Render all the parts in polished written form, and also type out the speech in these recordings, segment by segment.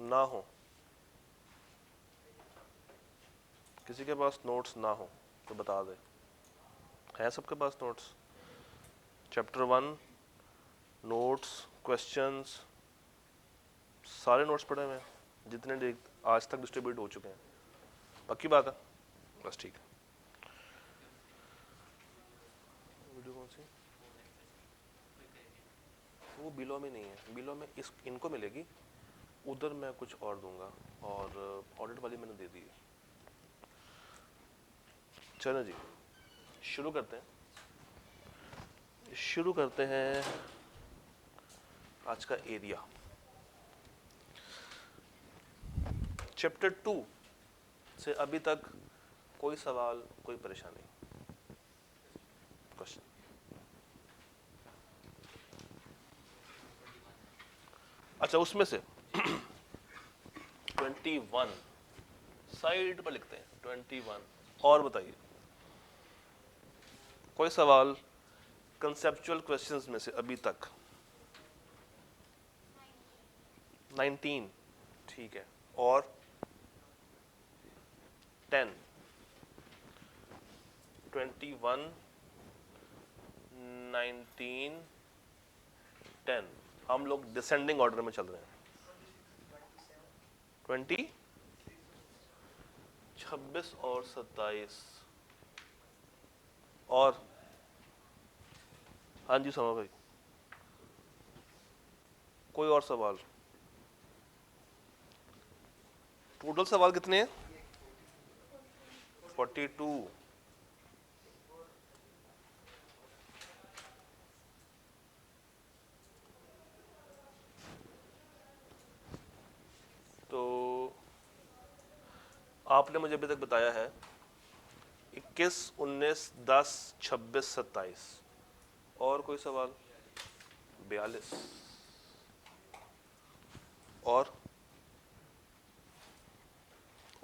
ना हो, किसी के पास नोट्स ना हो तो बता दे। है सबके पास नोट्स? चैप्टर 1 नोट्स, क्वेश्चंस, सारे नोट्स पढ़े हुए हैं जितने आज तक डिस्ट्रीब्यूट हो चुके हैं? पक्की बात है? बस ठीक है। वीडियो कौन सी? वो बिलो में नहीं है, बिलो में इनको मिलेगी, उधर मैं कुछ और दूंगा, और ऑडिट वाली मैंने दे दी है। चलो जी, शुरू करते हैं आज का एरिया। चैप्टर 2 से अभी तक कोई सवाल, कोई परेशानी? क्वेश्चन? अच्छा, उसमें से 21 साइड पर लिखते हैं 21। और बताइए कोई सवाल कंसेप्चुअल क्वेश्चंस में से अभी तक? 19 ठीक है, और 10, 21, 19, 10। हम लोग डिसेंडिंग ऑर्डर में चल रहे हैं। 20, 26 और 27। और हाँ जी समा भाई, कोई और सवाल? टोटल सवाल कितने हैं? 42। तो आपने मुझे अभी तक बताया है 21, 19, 10, 26, 27। और कोई सवाल? 42। और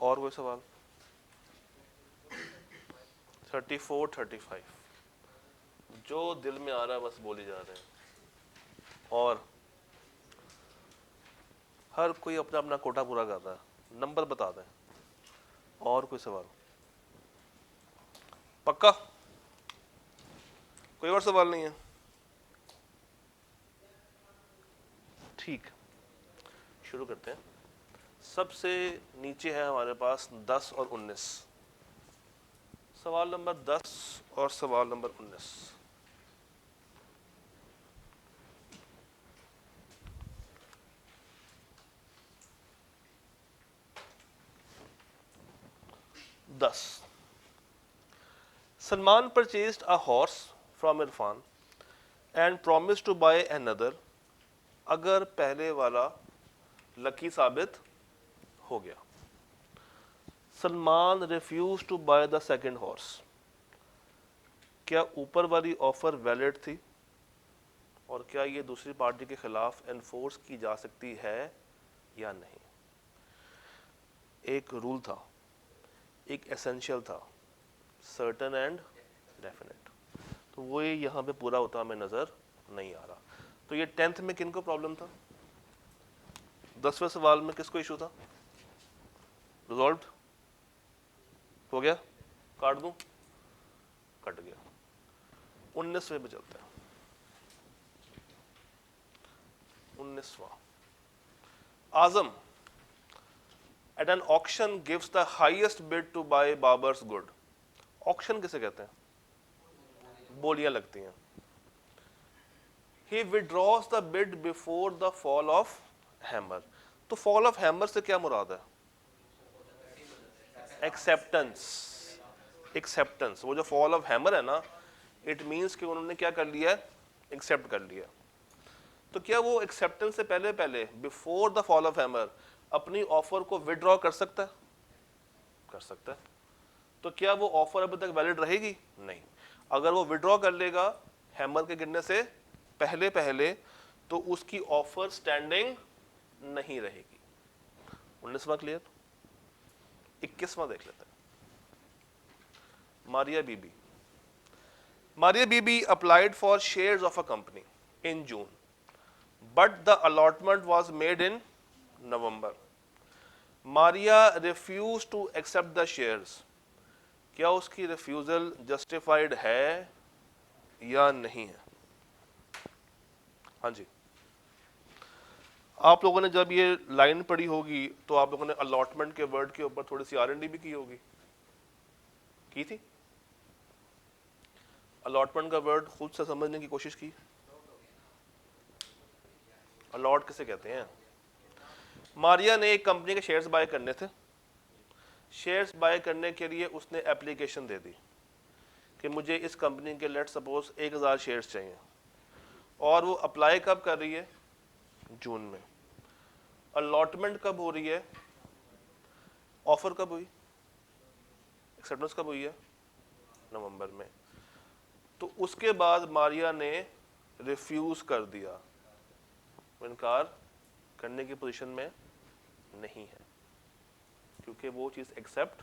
कोई सवाल? 34, 35। जो दिल में आ रहा है बस बोली जा रहे हैं, और हर कोई अपना अपना कोटा पूरा कर रहा है। नंबर बता दें। और कोई सवाल? पक्का? कोई और सवाल नहीं है? ठीक, शुरू करते हैं। सबसे नीचे है हमारे पास 10 और 19। सवाल नंबर 10 और सवाल number 19। Salman purchased a horse from Irfan and promised to buy another अगर पहले वाला लकी साबित हो गया। Salman refuse to buy the second horse. क्या ऊपर वाली ऑफर वैलिड थी, और क्या ये दूसरी पार्टी के खिलाफ एनफोर्स की जा सकती है या नहीं? एक रूल था, एक एसेंशियल था, सर्टन एंड डेफिनेट। तो वो यहाँ पे पूरा होता हमें नजर नहीं आ रहा। तो ये 10th में किनको प्रॉब्लम था? 10वें सवाल में किसको इशू था? रिजॉल्व हो गया? काट दूं? कट गया। 19वें पे चलते हैं। 19वां, आजम at an auction gives the highest bid to buy Babar's good। Auction किसे कहते हैं? बोलियां लगती हैं। He withdraws the bid before the fall of hammer। तो fall of hammer से क्या मुराद है? एक्सेप्टेंस। एक्सेप्टेंस। वो जो fall of hammer है ना, इट मीन्स कि उन्होंने क्या कर लिया? एक्सेप्ट कर लिया। तो क्या वो एक्सेप्टेंस से पहले पहले before the fall of hammer अपनी ऑफर को विड्रॉ कर सकता है? कर सकता है। तो क्या वो ऑफर अभी तक वैलिड रहेगी? नहीं। अगर वो विड्रॉ कर लेगा हैमर के गिरने से पहले पहले, तो उसकी ऑफर स्टैंडिंग नहीं रहेगी। 19वां क्लियर? 21वां देख लेते हैं। Maria Bibi. Maria Bibi applied for shares of a company in June, but the allotment was made in November। Maria refuse to accept the shares, क्या उसकी रिफ्यूजल जस्टिफाइड है या नहीं है? हाँ जी, आप लोगों ने जब ये लाइन पढ़ी होगी तो आप लोगों ने अलॉटमेंट के वर्ड के ऊपर थोड़ी सी R&D भी की होगी, की थी? अलॉटमेंट का वर्ड खुद से समझने की कोशिश की। अलॉट किसे कहते हैं? मारिया ने एक कंपनी के शेयर्स बाय करने थे। शेयर्स बाय करने के लिए उसने एप्लीकेशन दे दी कि मुझे इस कंपनी के लेट सपोज 1000 शेयर्स चाहिए, और वो अप्लाई कब कर रही है? जून में। अलॉटमेंट कब हो रही है? ऑफर कब हुई? एक्सेप्टेंस कब हुई है? नवंबर में। तो उसके बाद मारिया ने रिफ्यूज कर दिया, इनकार करने की पोजीशन में नहीं है, क्योंकि वो चीज एक्सेप्ट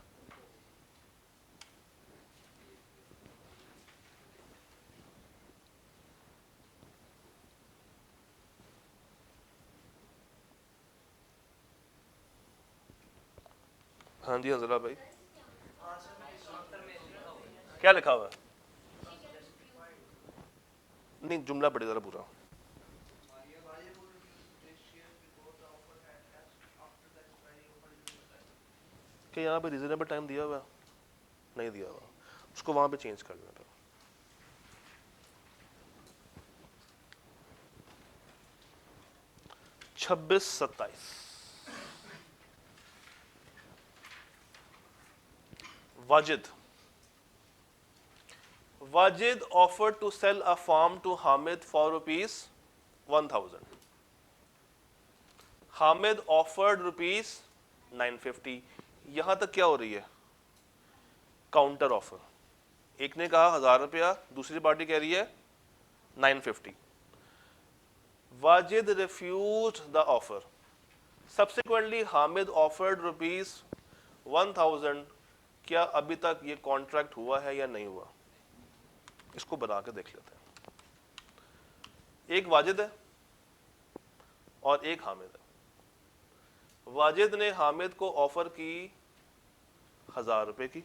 हाँ जी हजरा भाई, क्या लिखा हुआ है? नहीं, जुमला पढ़े जरा पूरा। क्या यहाँ पे रीजनेबल टाइम दिया हुआ है? नहीं दिया हुआ, उसको वहां पे चेंज कर लेना। 26-27 Wajid offered to sell a farm to Hamid for ₹1,000. Hamid offered ₹950. यहां तक क्या हो रही है? Counter offer. एक ने कहा 1000 रुपया, दूसरी पार्टी कह रही है 950. Wajid refused the offer. Subsequently, Hamid offered ₹1,000. क्या अभी तक ये कॉन्ट्रैक्ट हुआ है या नहीं हुआ? इसको बना के देख लेते हैं। एक वाजिद है और एक हामिद है। वाजिद ने हामिद को ऑफर की 1000 रुपए की,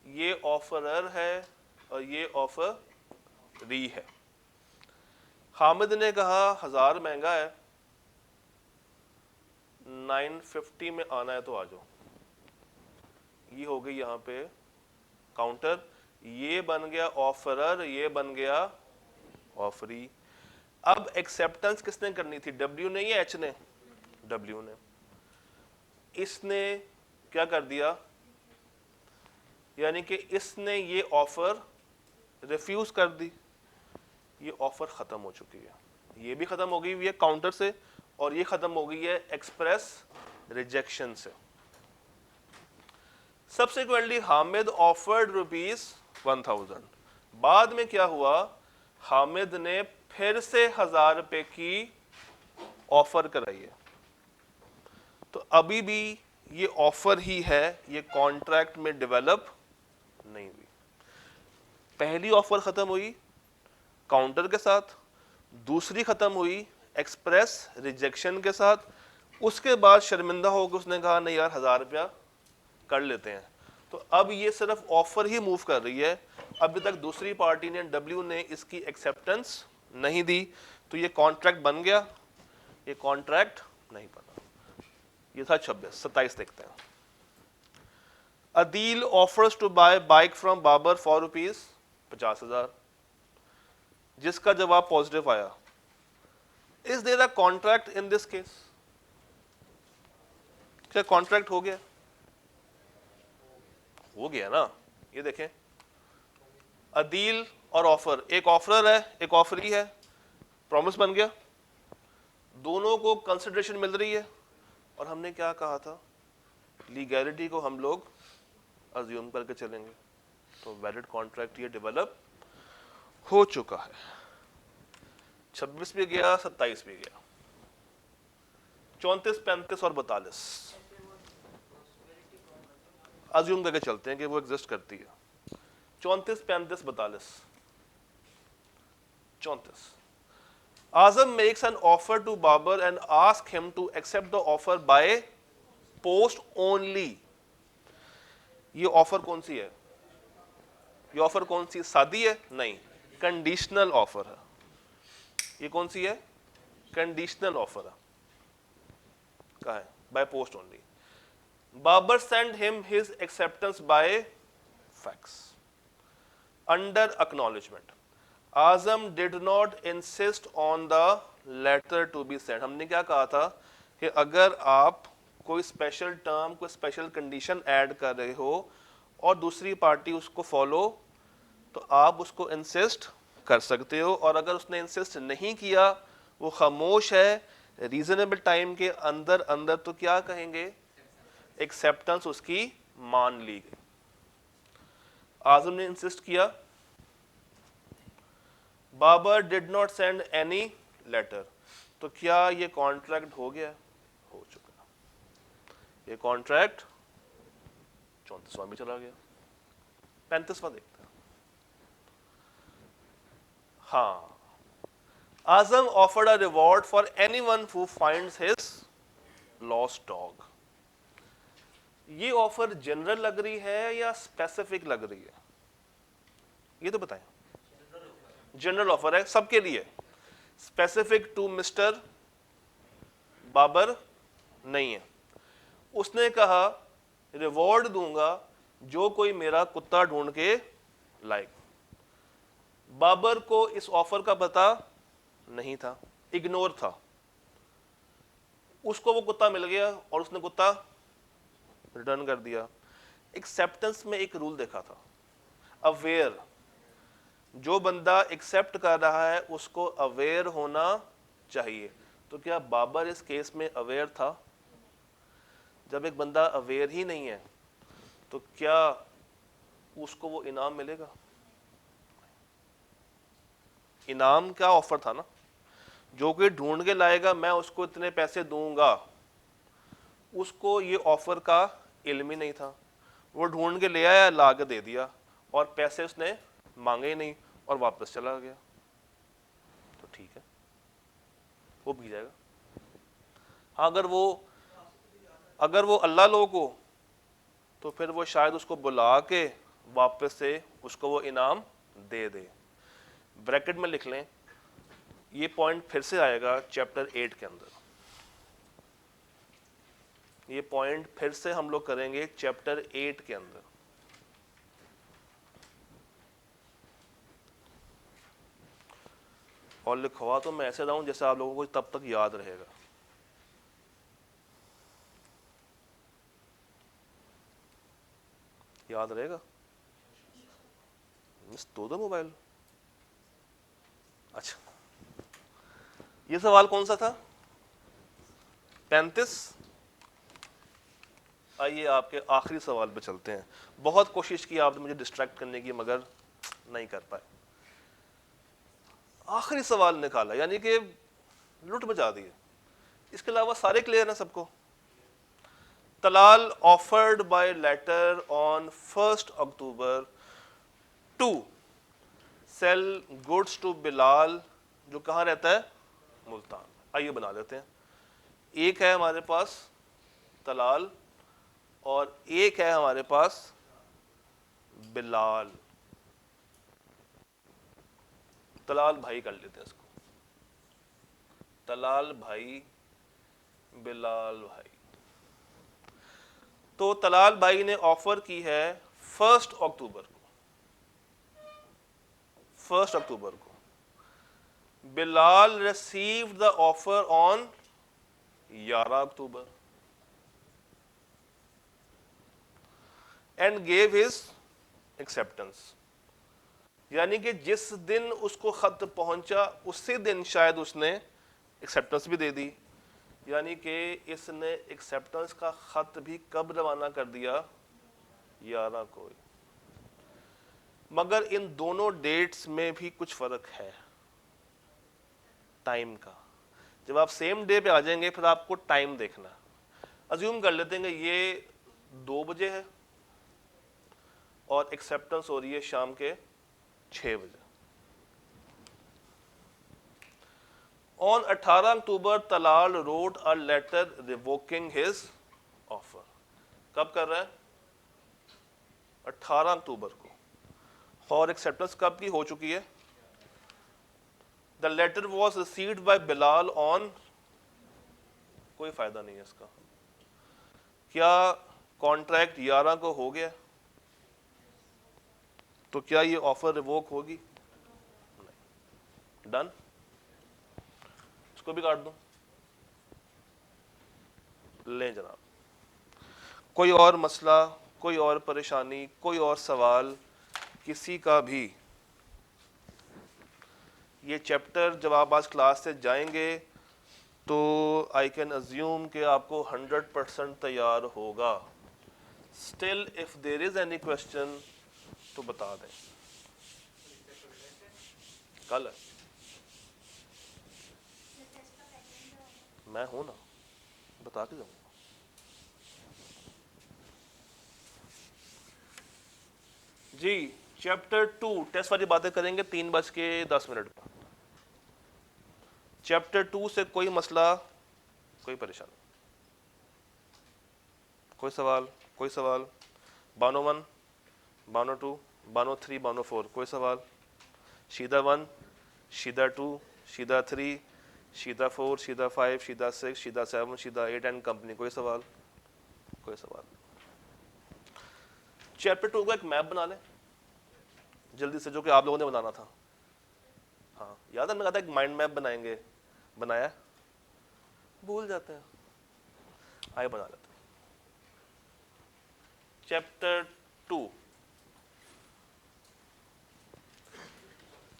ये ऑफरर है और ये ऑफरी है। हामिद ने कहा 1000 महंगा है, 950 में आना है तो आ जाओ। ये हो गई यहाँ पे काउंटर, ये बन गया ऑफरर, ये बन गया ऑफरी। अब एक्सेप्टेंस किसने करनी थी? डब्ल्यू ने या एच ने? डब्ल्यू ने। इसने क्या कर दिया, यानी कि इसने ये ऑफर रिफ्यूज कर दी, ये ऑफर खत्म हो चुकी है, ये भी खत्म हो गई हुई है काउंटर से, और ये खत्म हो गई है एक्सप्रेस रिजेक्शन से। Subsequently, Hamid offered ₹1,000. बाद में क्या हुआ? हामिद ने फिर से 1000 रुपए की ऑफर कराई है। तो अभी भी ये ऑफर ही है, ये कॉन्ट्रैक्ट में डेवलप नहीं हुई। पहली ऑफर खत्म हुई काउंटर के साथ, दूसरी खत्म हुई एक्सप्रेस रिजेक्शन के साथ। उसके बाद शर्मिंदा होकर उसने कहा नहीं यार 1000 रुपया कर लेते हैं। तो अब ये सिर्फ ऑफर ही मूव कर रही है, अभी तक दूसरी पार्टी ने डब्ल्यू ने इसकी एक्सेप्टेंस नहीं दी, तो ये कॉन्ट्रैक्ट बन गया, ये कॉन्ट्रैक्ट नहीं बना। ये था 26-27 देखते हैं। Adeel offers to buy bike from Babar for ₹50,000, जिसका जवाब पॉजिटिव आया। Is there a contract in this case? क्या कॉन्ट्रैक्ट हो गया? हो गया ना। ये देखें, अदील और ऑफर, एक ऑफरर है एक ऑफरी है, प्रॉमिस बन गया, दोनों को कंसिडरेशन मिल रही है। और हमने क्या कहा था? लीगैलिटी को हम लोग अज्यूम करके चलेंगे, तो वैलिड कॉन्ट्रैक्ट ये डेवलप हो चुका है। 26 भी गया, 27 भी गया, 34, 35 और 42 अज्यूम करके चलते हैं कि वो एग्जिस्ट करती है। 34, 35, 42। 34, Azam makes an offer to Babar and ask him to accept the offer by post only. ये ऑफर कौन सी है? ये ऑफर कौन सी? शादी है? नहीं, कंडीशनल ऑफर है। ये कौन सी है? कंडीशनल ऑफर है। कहा है? By post only. Babar send him his acceptance by fax under acknowledgement. Azam did not insist on the letter to be send. हमने क्या कहा था कि अगर आप कोई स्पेशल टर्म, कोई स्पेशल कंडीशन ऐड कर रहे हो और दूसरी पार्टी उसको फॉलो, तो आप उसको इंसिस्ट कर सकते हो। और अगर उसने इंसिस्ट नहीं किया, वो खामोश है, रीजनेबल टाइम के अंदर अंदर, तो क्या कहेंगे? एक्सेप्टेंस उसकी मान ली गई। आजम ने इंसिस्ट किया, Babar did not send any letter, तो क्या ये कॉन्ट्रैक्ट हो गया? हो चुका। ये कॉन्ट्रैक्ट 34वां भी चला गया। 35वां देखते हैं। हाँ, Azam offered a reward for anyone who finds his lost dog. ये ऑफर जनरल लग रही है या स्पेसिफिक लग रही है? ये तो बताएं। जनरल ऑफर है, सबके लिए। स्पेसिफिक टू मिस्टर बाबर नहीं है। उसने कहा रिवॉर्ड दूंगा जो कोई मेरा कुत्ता ढूंढ के लाए। बाबर को इस ऑफर का पता नहीं था, इग्नोर था। उसको वो कुत्ता मिल गया और उसने कुत्ता रिटर्न कर दिया। एक्सेप्टेंस में एक रूल देखा था, अवेयर। जो बंदा एक्सेप्ट कर रहा है उसको अवेयर होना चाहिए। तो क्या बाबर इस केस में अवेयर था? जब एक बंदा अवेयर ही नहीं है तो क्या उसको वो इनाम मिलेगा? इनाम क्या ऑफर था ना, जो कोई ढूंढ के लाएगा मैं उसको इतने पैसे दूंगा। उसको ये ऑफर का इल्म ही नहीं था। वो ढूंढ के ले आया, ला के दे दिया, और पैसे उसने मांगे ही नहीं और वापस चला गया। तो ठीक है, वो भी जाएगा। हाँ, अगर वो अल्लाह लोग हो तो फिर वो शायद उसको बुला के वापस से उसको वो इनाम दे दे। ब्रैकेट में लिख लें, ये पॉइंट फिर से आएगा चैप्टर 8 के अंदर। ये पॉइंट फिर से हम लोग करेंगे चैप्टर 8 के अंदर। और लिखवा तो मैं ऐसे रहा हूं जैसे आप लोगों को तब तक याद रहेगा। याद रहेगा? मिस दो मोबाइल। अच्छा, ये सवाल कौन सा था? 35। आइए आपके आखिरी सवाल पे चलते हैं। बहुत कोशिश की आपने मुझे डिस्ट्रैक्ट करने की, मगर नहीं कर पाए। आखिरी सवाल निकाला, यानी कि लुट मचा दी। इसके अलावा सारे क्लियर हैं सबको? Talal offered by letter on 1 October to sell goods to Bilal, जो कहाँ रहता है? मुल्तान। आइए बना लेते हैं। एक है हमारे पास तलाल और एक है हमारे पास बिलाल। तलाल भाई कर लेते हैं इसको, तलाल भाई, बिलाल भाई। तो तलाल भाई ने ऑफर की है 1 अक्टूबर को, 1 अक्टूबर को। Bilal received the offer on 11 October and gave his acceptance. यानी कि जिस दिन उसको खत पहुंचा उसी दिन शायद उसने एक्सेप्टेंस भी दे दी। यानी कि इसने एक्सेप्टेंस का खत भी कब रवाना कर दिया? 11 को। मगर इन दोनों डेट्स में भी कुछ फर्क है टाइम का। जब आप सेम डे पे आ जाएंगे फिर आपको टाइम देखना। अज्यूम कर लेते हैं ये 2 बजे है और एक्सेप्टेंस हो रही है शाम के 6 बजे। On 18 October Talal wrote a letter revoking his offer कब कर रहा है? 18 अक्टूबर को। और एक्सेप्टेंस कब की हो चुकी है? The letter was received by Bilal on, कोई फायदा नहीं है इसका। क्या कॉन्ट्रैक्ट 11 को हो गया? तो क्या ये ऑफर रिवोक होगी? नहीं। डन, इसको भी काट दूं। लें जनाब, कोई और मसला, कोई और परेशानी, कोई और सवाल किसी का भी? ये चैप्टर जब आप आज क्लास से जाएंगे तो आई कैन अज्यूम कि आपको 100% तैयार होगा। Still if there is any question तो बता दें। कल है, मैं हूं ना, बता के जाऊंगा। जी चैप्टर 2 टेस्ट वाली बातें करेंगे 3:10 पर। चैप्टर 2 से कोई मसला, कोई परेशानी, कोई सवाल, कोई सवाल? बानो 1, बानो 2, बानो 3, बानो 4, कोई सवाल? शीदा 1, शीदा 2, शीदा 3, शीदा 4, शीदा 5, शीदा 6, शीदा 7, शीदा 8 एंड कंपनी, कोई सवाल? कोई सवाल? चैप्टर 2 का एक मैप बना लें जल्दी से, जो कि आप लोगों ने बनाना था। हाँ याद है, मैंने कहा था एक माइंड मैप बनाएंगे, बनाया? भूल जाते हैं, आइए बना लेते हैं। चैप्टर 2,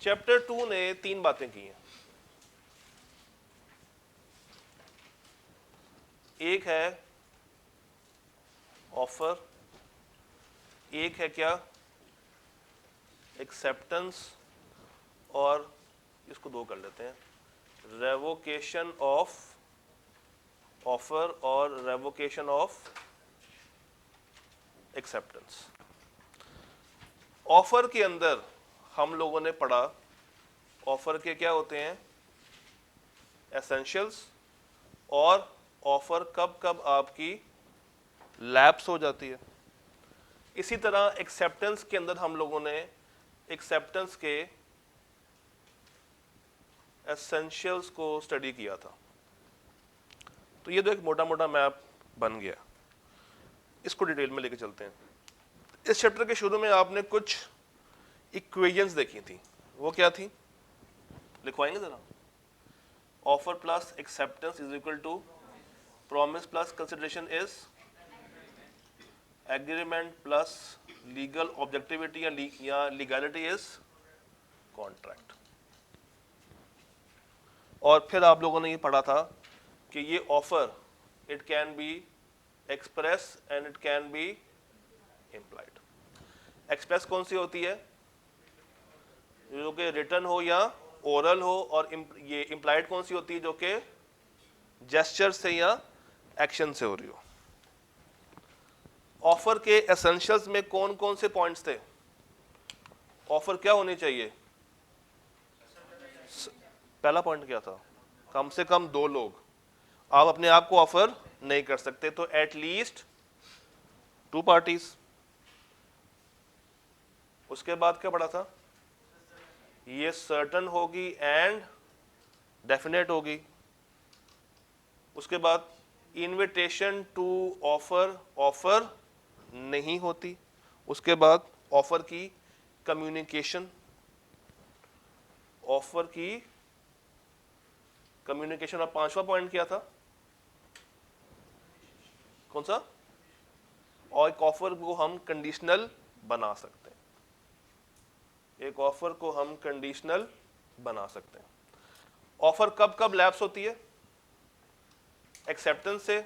चैप्टर 2 ने 3 बातें की हैं। एक है ऑफर, एक है क्या? एक्सेप्टेंस, और इसको 2 कर लेते हैं, रेवोकेशन ऑफ ऑफर और रेवोकेशन ऑफ एक्सेप्टेंस। ऑफर के अंदर हम लोगों ने पढ़ा ऑफर के क्या होते हैं? एसेंशियल्स, और ऑफर कब कब आपकी लैप्स हो जाती है। इसी तरह एक्सेप्टेंस के अंदर हम लोगों ने एक्सेप्टेंस के एसेंशियल्स को स्टडी किया था। तो ये तो एक मोटा मोटा मैप बन गया, इसको डिटेल में लेके चलते हैं। इस चैप्टर के शुरू में आपने कुछ इक्वेशंस देखी थी, वो क्या थी? लिखवाएंगे जरा। Offer plus acceptance is equal to promise plus consideration is agreement plus legal objectivity या लीगैलिटी इज कॉन्ट्रैक्ट। और फिर आप लोगों ने ये पढ़ा था कि ये offer it can be express and it can be implied. Express कौन सी होती है? जो कि रिटन हो या ओरल हो, और ये इम्प्लाइड कौन सी होती है? जो कि जेस्चर से या एक्शन से हो रही हो। ऑफर के एसेंशियल्स में कौन कौन से पॉइंट्स थे? ऑफर क्या होनी चाहिए? पहला पॉइंट क्या था? कम से कम 2 लोग। आप अपने आप को ऑफर नहीं कर सकते, तो एटलीस्ट 2 पार्टीज। उसके बाद क्या पढ़ा था? ये सर्टन होगी एंड डेफिनेट होगी। उसके बाद इनविटेशन टू ऑफर, ऑफर नहीं होती। उसके बाद ऑफर की कम्युनिकेशन, ऑफर की कम्युनिकेशन। और 5वां पॉइंट क्या था? कौन सा? और एक ऑफर को हम कंडीशनल बना सकते हैं, एक ऑफर को हम कंडीशनल बना सकते हैं। ऑफर कब कब लैप्स होती है? एक्सेप्टेंस से,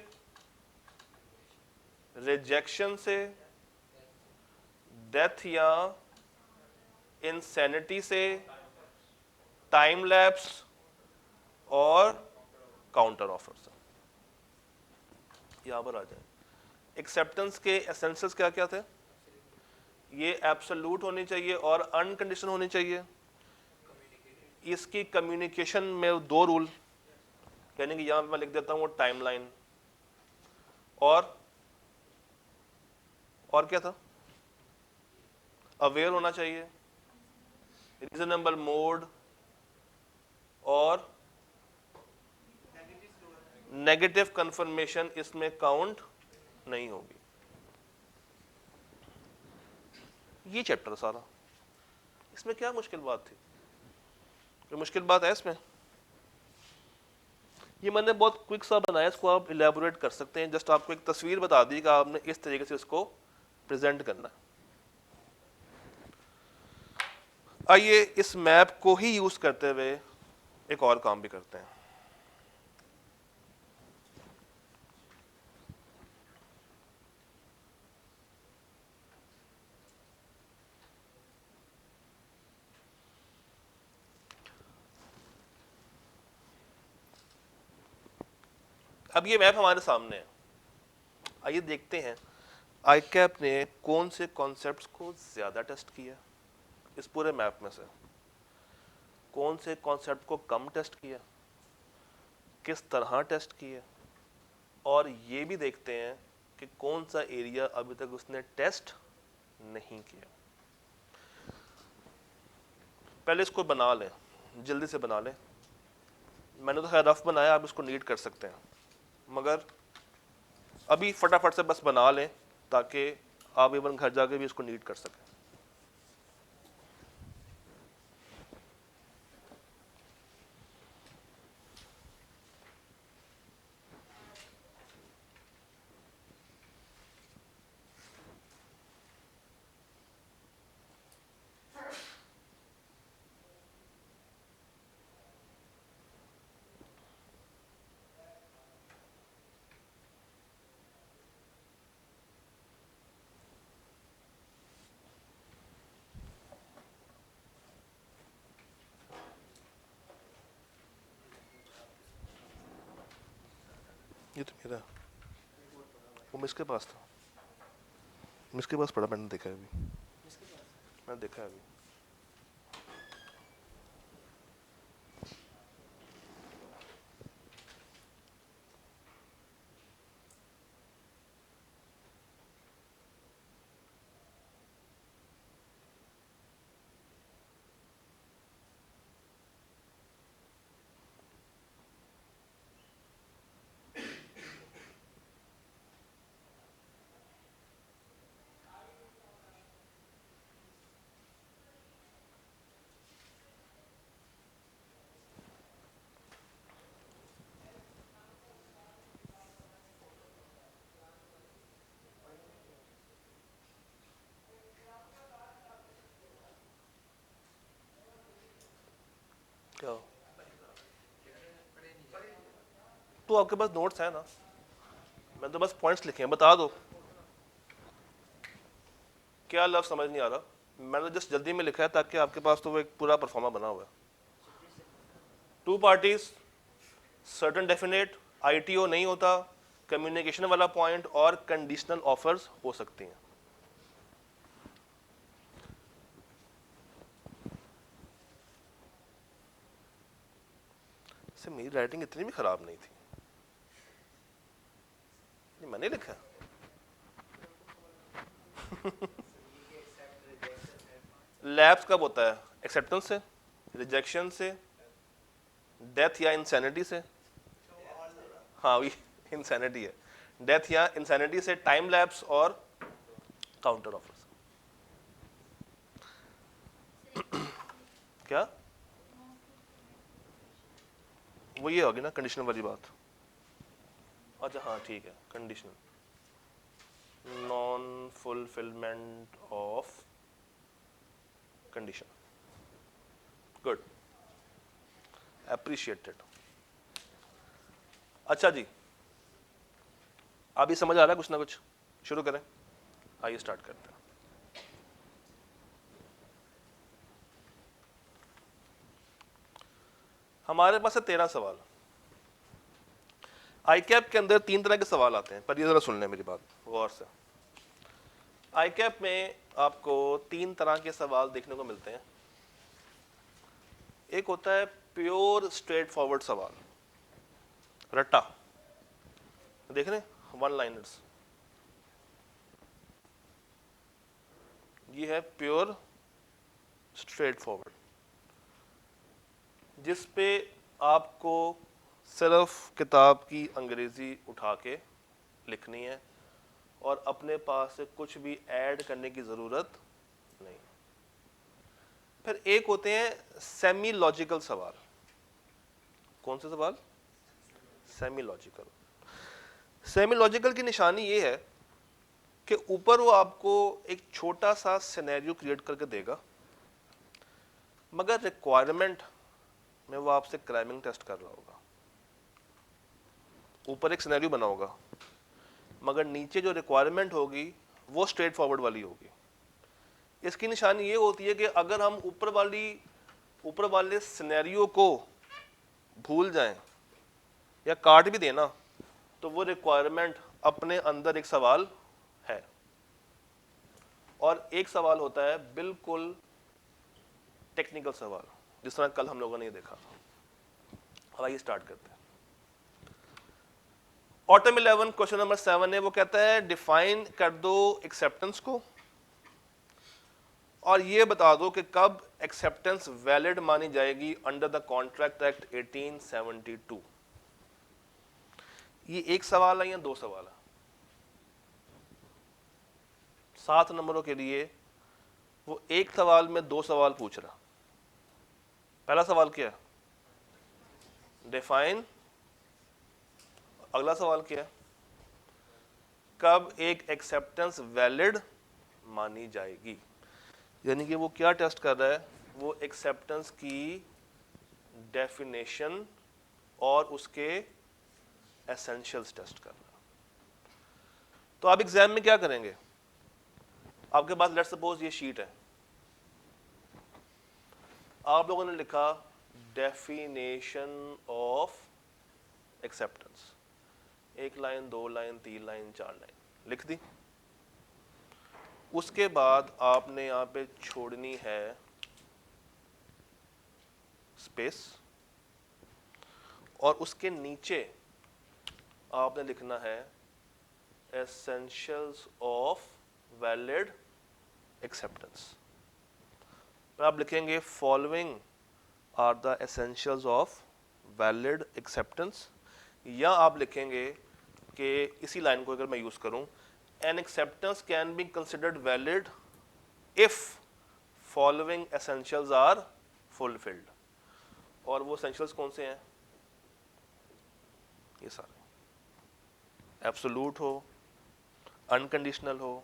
रिजेक्शन से, डेथ या इंसैनिटी से, टाइम लैप्स और काउंटर ऑफर से। यहां पर आ जाए। एक्सेप्टेंस के एसेंशियल्स क्या क्या थे? ये एब्सोल्यूट होनी चाहिए और अनकंडीशनल होनी चाहिए। इसकी कम्युनिकेशन में 2 रूल, यानी कि यहां पे मैं लिख देता हूं टाइमलाइन और और क्या था, अवेयर होना चाहिए, रीजनेबल मोड, और नेगेटिव कंफर्मेशन इसमें काउंट नहीं होगी। ये चैप्टर सारा, इसमें क्या मुश्किल बात थी, कोई मुश्किल बात है इसमें? ये मैंने बहुत क्विक सा बनाया, इसको आप इलेबोरेट कर सकते हैं, जस्ट आपको एक तस्वीर बता दी कि आपने इस तरीके से इसको प्रेजेंट करना है। आइए इस मैप को ही यूज करते हुए एक और काम भी करते हैं। अब ये मैप हमारे सामने है, आइए देखते हैं आईकैप ने कौन से कॉन्सेप्ट्स को ज्यादा टेस्ट किया इस पूरे मैप में से, कौन से कॉन्सेप्ट को कम टेस्ट किया, किस तरह टेस्ट किया, और ये भी देखते हैं कि कौन सा एरिया अभी तक उसने टेस्ट नहीं किया। पहले इसको बना लें, जल्दी से बना लें। मैंने तो खैर रफ बनाया, आप इसको नीट कर सकते हैं, मगर अभी फटाफट से बस बना लें ताकि आप इवन घर जाके भी इसको नीट कर सकें। ये तो मेरा, वो मिसके पास था, मिसके पास पड़ा, मैंने देखा है अभी, मैंने देखा है अभी। क्या तो आपके पास नोट्स है ना, मैं तो बस पॉइंट्स लिखे हैं, बता दो क्या लफ्ज समझ नहीं आ रहा, मैंने जस्ट जल्दी में लिखा है ताकि आपके पास तो वो एक पूरा परफॉर्मा बना हुआ है। टू पार्टीज, सर्टन डेफिनेट, आईटीओ नहीं होता, कम्युनिकेशन वाला पॉइंट, और कंडीशनल ऑफर्स हो सकती हैं। से मेरी राइटिंग इतनी भी खराब नहीं थी, ये मैंने लिखा है। लैप्स कब होता है? एक्सेप्टेंस से, रिजेक्शन से, डेथ या इंसैनिटी से। हाँ वही इंसैनिटी है, डेथ या इंसैनिटी से, टाइम लैप्स और काउंटर ऑफर्स। क्या वो ये होगी ना कंडीशनल वाली बात। अच्छा हाँ ठीक है, conditional, non fulfilment of condition, good, appreciated. अच्छा जी, अभी समझ आ रहा है कुछ ना कुछ, शुरू करें, आइए स्टार्ट करते हैं। हमारे पास है 13 सवाल। आईकैप के अंदर 3 तरह के सवाल आते हैं, पर ये जरा सुन लें मेरी बात गौर से। आईकैप में आपको 3 तरह के सवाल देखने को मिलते हैं। एक होता है प्योर स्ट्रेट फॉरवर्ड सवाल, रट्टा, देख रहे हैं, वन लाइनर्स। ये है प्योर स्ट्रेट फॉरवर्ड, जिस पे आपको सिर्फ किताब की अंग्रेजी उठा के लिखनी है और अपने पास से कुछ भी ऐड करने की जरूरत नहीं। फिर एक होते हैं सेमी लॉजिकल सवाल। कौन से सवाल? Semi logical. सेमी लॉजिकल की निशानी ये है कि ऊपर वो आपको एक छोटा सा सिनेरियो क्रिएट करके देगा, मगर रिक्वायरमेंट में वो आपसे क्राइमिंग टेस्ट कर रहा होगा। ऊपर एक सिनेरियो बना होगा, मगर नीचे जो रिक्वायरमेंट होगी वो स्ट्रेट फॉरवर्ड वाली होगी। इसकी निशानी ये होती है कि अगर हम ऊपर वाले सिनेरियो को भूल जाएं या काट भी देना, तो वो रिक्वायरमेंट अपने अंदर एक सवाल है। और एक सवाल होता है बिल्कुल टेक्निकल सवाल, जिस तरह कल हम लोगों ने देखा था। आइए स्टार्ट करते हैं। ऑटम 11 क्वेश्चन नंबर 7 है, वो कहता है डिफाइन कर दो एक्सेप्टेंस को और ये बता दो कि कब एक्सेप्टेंस वैलिड मानी जाएगी अंडर द कॉन्ट्रैक्ट एक्ट 1872। ये एक सवाल है या दो सवाल है? 7 नंबरों के लिए वो एक सवाल में दो सवाल पूछ रहा। पहला सवाल क्या है? डिफाइन। अगला सवाल क्या है? कब एक एक्सेप्टेंस वैलिड मानी जाएगी। यानी कि वो क्या टेस्ट कर रहा है? वो एक्सेप्टेंस की डेफिनेशन और उसके एसेंशियल्स टेस्ट कर रहा है। तो आप एग्जाम में क्या करेंगे? आपके पास लेट्स सपोज ये शीट है, आप लोगों ने लिखा definition of acceptance, 1 line 2 line 3 line 4 line लिख दी। उसके बाद आपने यहां पे छोड़नी है स्पेस और उसके नीचे आपने लिखना है एसेंशियल्स ऑफ वैलिड एक्सेप्टेंस। आप लिखेंगे following are the essentials of valid acceptance, या आप लिखेंगे कि इसी लाइन को अगर मैं यूज करूं, an acceptance can be considered valid if following essentials are fulfilled. और वो एसेंशियल्स कौन से हैं? ये सारे एब्सोल्यूट हो, अनकंडीशनल हो,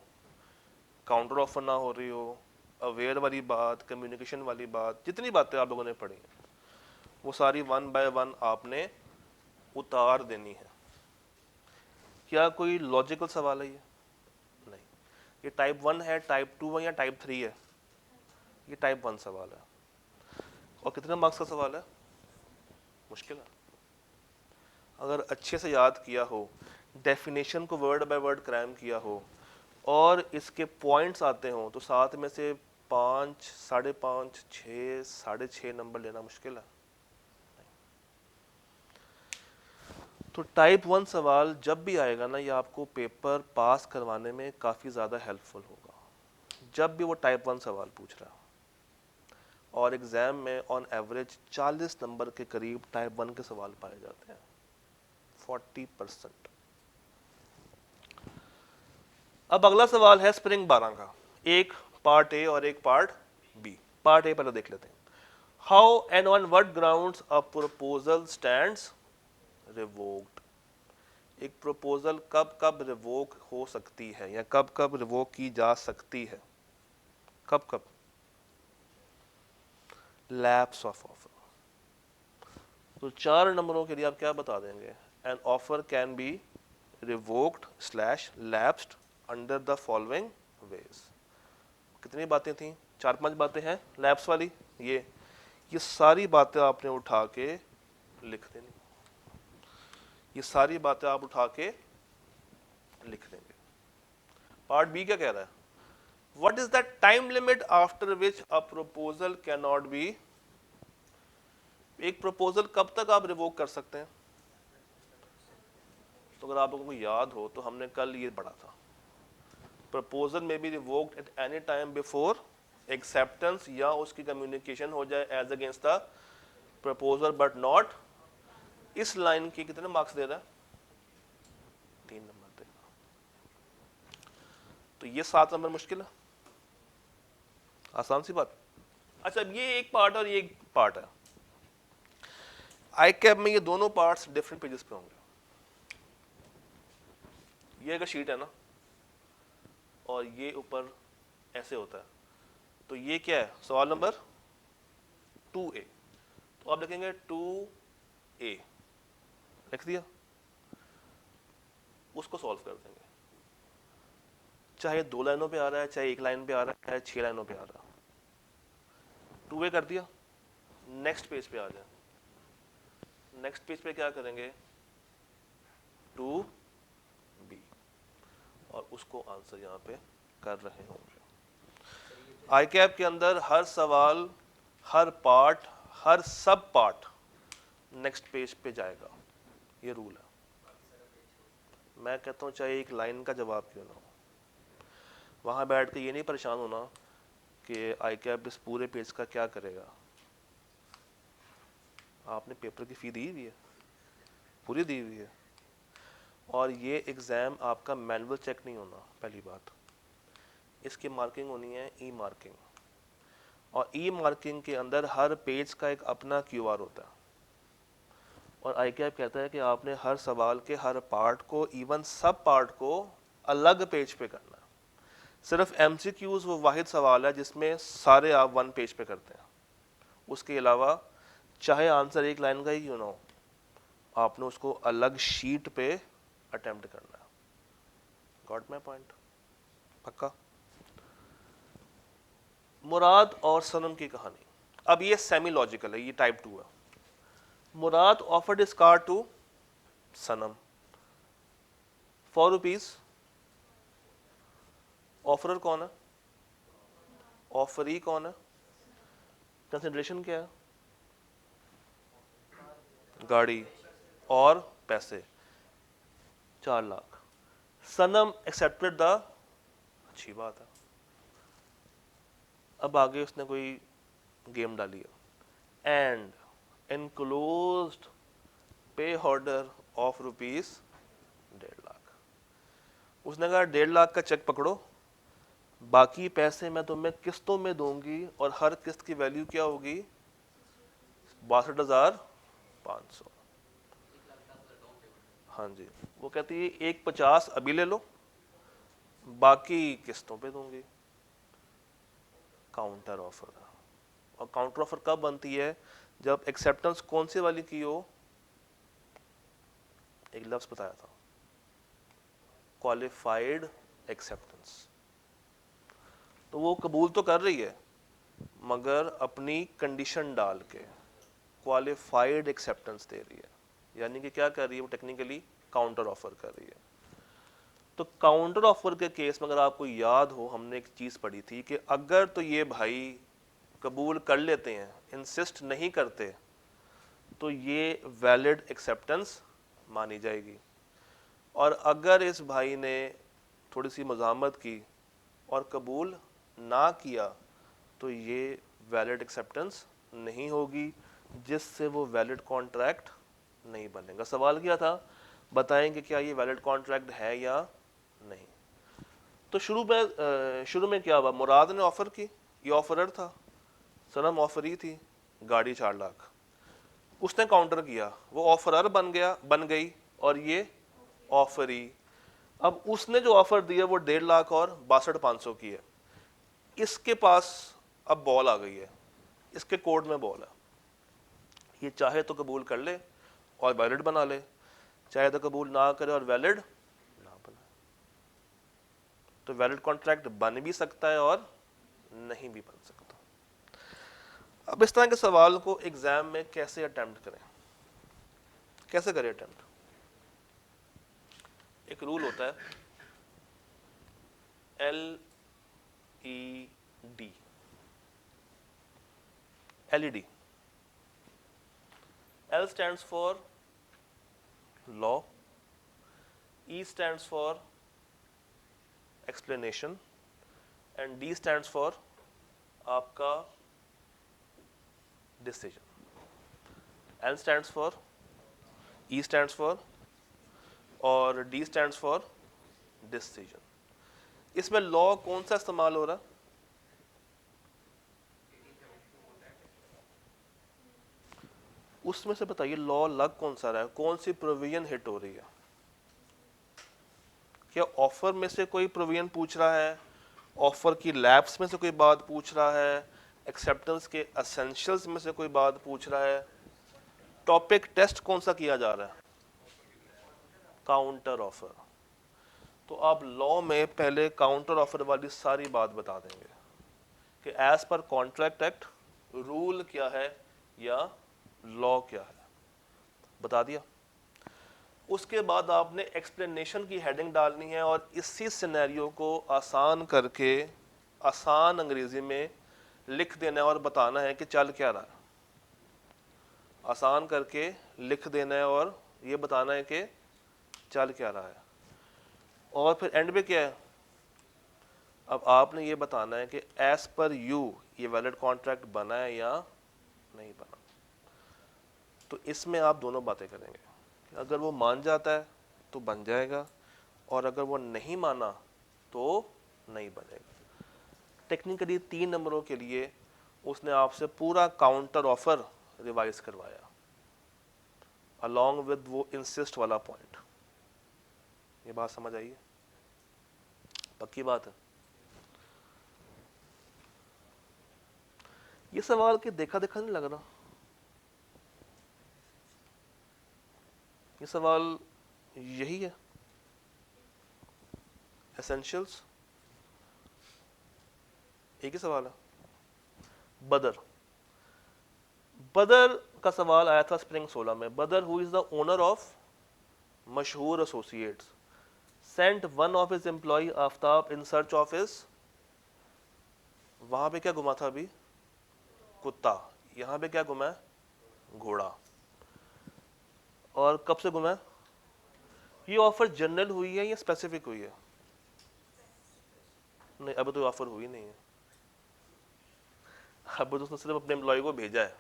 काउंटर ऑफर ना हो रही हो, अवेयर वाली बात, कम्युनिकेशन वाली बात, जितनी बातें आप लोगों ने पढ़ी हैं वो सारी 1 बाय 1 आपने उतार देनी है। क्या कोई लॉजिकल सवाल है ये? नहीं। ये टाइप 1 है, टाइप 2 है या टाइप 3 है? ये टाइप 1 सवाल है। और कितने मार्क्स का सवाल है? मुश्किल है। अगर अच्छे से याद किया हो, डेफिनेशन को वर्ड बाय वर्ड क्राइम किया हो और इसके पॉइंट्स आते हो, तो 7 में से 5, 5.5, 6, 6.5 नंबर लेना मुश्किल है। तो टाइप 1 सवाल जब भी आएगा ना, ये आपको पेपर पास करवाने में काफ़ी ज़्यादा हेल्पफुल होगा, जब भी वो टाइप 1 सवाल पूछ रहा है। और एग्ज़ाम में ऑन एवरेज 40 नंबर के करीब टाइप 1 के सवाल पाए जाते हैं, 40%। अब अगला सवाल है स्प्रिंग 12 का, एक पार्ट ए और एक पार्ट बी। पार्ट ए पहले देख लेते हैं। How and on what grounds a proposal stands revoked. एक प्रपोजल कब कब रिवोक हो सकती है या कब कब रिवोक की जा सकती है? कब कब? Lapse of offer. तो 4 नंबरों के लिए आप क्या बता देंगे? An offer can be revoked slash lapsed under the following veg. कितनी बातें थी? 4-5 बातें हैं लैप्स वाली। ये सारी बातें आपने उठा के लिख देनी। ये सारी बातें आप उठा के लिख देंगे। पार्ट बी क्या कह रहा है? What is the time limit after which a proposal can not be. एक प्रपोजल कब तक आप रिवोक कर सकते हैं? तो अगर आप लोगों को याद हो तो हमने कल ये पढ़ा था प्रपोजल में be revoked at any time before acceptance, या उसकी कम्युनिकेशन हो जाए as against the proposal but not. इस लाइन के कितने मार्क्स दे रहा है? 3 नंबर दे रहा। तो ये 7 नंबर मुश्किल है, आसान सी बात। अच्छा, अब ये एक पार्ट और ये एक पार्ट है। आई कैप में ये दोनों पार्ट्स डिफरेंट पेजेस पे होंगे। ये अगर शीट है ना और ये ऊपर ऐसे होता है, तो ये क्या है? सवाल नंबर 2A। तो आप लिखेंगे 2A, लिख दिया, उसको सॉल्व कर देंगे। चाहे 2 लाइनों पे आ रहा है, चाहे 1 लाइन पे आ रहा है, 6 लाइनों पे आ रहा है। 2A कर दिया, नेक्स्ट पेज पे आ जाए। नेक्स्ट पेज पे क्या करेंगे? 2B, और उसको आंसर यहाँ पे कर रहे होंगे। आई कैप के अंदर हर सवाल, हर पार्ट, हर सब पार्ट नेक्स्ट पेज पे जाएगा, ये रूल है। मैं कहता हूँ चाहे 1 लाइन का जवाब क्यों ना हो, वहाँ बैठ के ये नहीं परेशान होना कि आई कैप इस पूरे पेज का क्या करेगा। आपने पेपर की फ़ी दी हुई है, पूरी दी हुई है, और ये एग्ज़ाम आपका मैनुअल चेक नहीं होना। पहली बात, इसकी मार्किंग होनी है ई मार्किंग, और ई मार्किंग के अंदर हर पेज का एक अपना क्यूआर होता है। और आई कैप कहता है कि आपने हर सवाल के हर पार्ट को, इवन सब पार्ट को अलग पेज पे करना है। सिर्फ एमसीक्यूज वो वाहिद सवाल है जिसमें सारे आप 1 पेज पे करते हैं। उसके अलावा चाहे आंसर 1 लाइन का ही क्यों ना हो, आपने उसको अलग शीट पे अटेम्प्ट करना है। Got my point? पक्का? मुराद और सनम की कहानी, अब ये सेमी लॉजिकल है, ये टाइप 2 है। Murad offered his car to Sanam for rupees. Offerer कौन है? ऑफरी कौन है? कंसिडरेशन क्या है? गाड़ी और पैसे, 4 लाख। सनम एक्सेप्टेड द, अच्छी बात है। अब आगे उसने कोई गेम डाली है, एंड एनक्लोज्ड पे ऑर्डर ऑफ रुपीज 1.5 लाख। उसने कहा 1.5 लाख का चेक पकड़ो, बाकी पैसे मैं तुम्हें किस्तों में दूंगी, और हर किस्त की वैल्यू क्या होगी? 62,500। हाँ जी, वो कहती है 1,50 अभी ले लो, बाकी किस्तों पे दूंगी। Counter offer. और काउंटर ऑफर कब बनती है? जब एक्सेप्टेंस कौन सी वाली की हो? एक लफ्ज बताया था, क्वालिफाइड एक्सेप्टेंस। तो वो कबूल तो कर रही है मगर अपनी कंडीशन डाल के क्वालिफाइड एक्सेप्टेंस दे रही है, यानी कि क्या कर रही है वो? टेक्निकली काउंटर ऑफर कर रही है। तो काउंटर ऑफर के केस में अगर आपको याद हो, हमने एक चीज़ पढ़ी थी कि अगर तो ये भाई कबूल कर लेते हैं, इंसिस्ट नहीं करते, तो ये वैलिड एक्सेप्टेंस मानी जाएगी। और अगर इस भाई ने थोड़ी सी मज़ामत की और कबूल ना किया, तो ये वैलिड एक्सेप्टेंस नहीं होगी, जिससे वो वैलिड कॉन्ट्रैक्ट नहीं बनेगा। सवाल क्या था? बताएंगे क्या ये वैलिड कॉन्ट्रैक्ट है या नहीं। तो शुरू में क्या हुआ? मुराद ने ऑफर की, ये ऑफरर था, सनम ऑफरी थी, गाड़ी 4 लाख। उसने काउंटर किया, वो ऑफरर बन गई, और ये ऑफरी। अब उसने जो ऑफर दिया वो 1.5 लाख और 62,500 की है। इसके पास अब बॉल आ गई है, इसके कोर्ट में बॉल है। ये चाहे तो कबूल कर ले और वैलिड बना ले, चाहे तो कबूल ना करे और वैलिड ना बनाए। तो वैलिड कॉन्ट्रैक्ट बन भी सकता है और नहीं भी बन सकता। अब इस तरह के सवाल को एग्जाम में कैसे अटेम्प्ट करें? कैसे करें अटेम्प्ट? एक रूल होता है LED। LED, L stands for law, E stands for explanation, and D stands for आपका decision, N stands for, E stands for, और डी स्टैंड्स फॉर डिसीजन। इसमें लॉ कौन सा इस्तेमाल हो रहा है? उसमें से बताइए लॉ लग कौन सा रहा है, कौन सी प्रोविजन हिट हो रही है? क्या ऑफर में से कोई प्रोविजन पूछ रहा है, ऑफर की लैब्स में से कोई बात पूछ रहा है, एक्सेप्टेंस के एसेंशियल्स में से कोई बात पूछ रहा है? टॉपिक टेस्ट कौन सा किया जा रहा है? Counter offer. तो आप लॉ में पहले काउंटर ऑफर वाली सारी बात बता देंगे कि as per contract act rule क्या है या लॉ क्या है, बता दिया। उसके बाद आपने एक्सप्लेनेशन की हेडिंग डालनी है और इसी सिनेरियो को आसान करके आसान अंग्रेजी में लिख देना है और बताना है कि चल क्या रहा है। आसान करके लिख देना है और ये बताना है कि चल क्या रहा है। और फिर एंड पे क्या है, अब आपने ये बताना है कि एज पर यू ये वैलिड कॉन्ट्रैक्ट बना है या नहीं बना। तो इसमें आप दोनों बातें करेंगे, अगर वो मान जाता है तो बन जाएगा, और अगर वो नहीं माना तो नहीं बनेगा। टेक्निकली 3 नंबरों के लिए उसने आपसे पूरा काउंटर ऑफर रिवाइज करवाया अलॉन्ग विद वो इंसिस्ट वाला पॉइंट। ये बात समझ आई है? पक्की बात है? ये सवाल कि देखा देखा नहीं लग रहा? ये सवाल यही है, एसेंशियल्स एक ही सवाल है। बदर, बदर का सवाल आया था स्प्रिंग 16 में। Badar who is the owner of Mashhoor associates sent one of his employ Aftab in search of his, वहां पे क्या घुमा था अभी? कुत्ता। यहां पे क्या घुमा है? घोड़ा। और कब से घुमा है? ये ऑफर जनरल हुई है या स्पेसिफिक हुई है? नहीं, अभी तो ऑफर हुई नहीं है, अब तो उसने सिर्फ अपने एम्प्लॉय को भेजा है,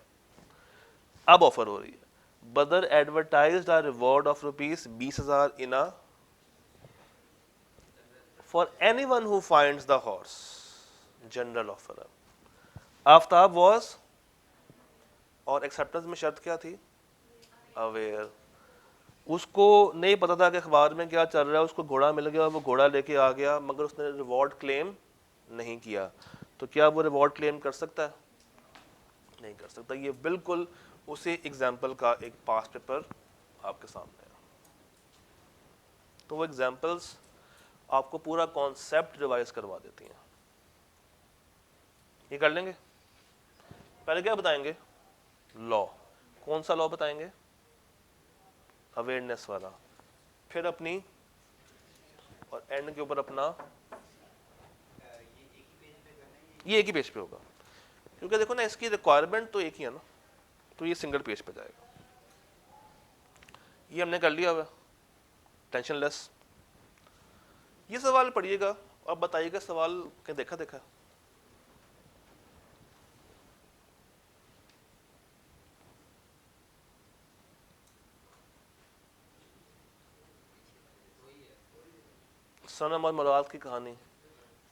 अब ऑफर हो रही है। बदर advertised a reward of ₹20,000 in a for anyone who finds the horse, general offer है। आफ्ताब वॉज, और एक्सेप्टेंस में शर्त क्या थी? अवेयर। उसको नहीं पता था कि अखबार में क्या चल रहा है, उसको घोड़ा मिल गया और वो घोड़ा लेके आ गया, मगर उसने रिवॉर्ड क्लेम नहीं किया। तो क्या वो रिवॉर्ड क्लेम कर सकता है? नहीं कर सकता। ये बिल्कुल उसी एग्जाम्पल का एक पास्ट पेपर आपके सामने है। तो वो एग्जाम्पल्स आपको पूरा कॉन्सेप्ट रिवाइज करवा देती हैं। ये कर लेंगे? पहले क्या बताएंगे? लॉ। कौन सा लॉ बताएंगे? अवेयरनेस वाला। फिर अपनी, और एंड के ऊपर अपना, ये एक ही पेज पे होगा, क्योंकि देखो ना इसकी रिक्वायरमेंट तो एक ही है ना, तो ये सिंगल पेज पे जाएगा। ये हमने कर लिया हुआ, टेंशन लेस। ये सवाल पढ़िएगा, अब बताइएगा सवाल क्या देखा देखा। सनम और मुराद की कहानी,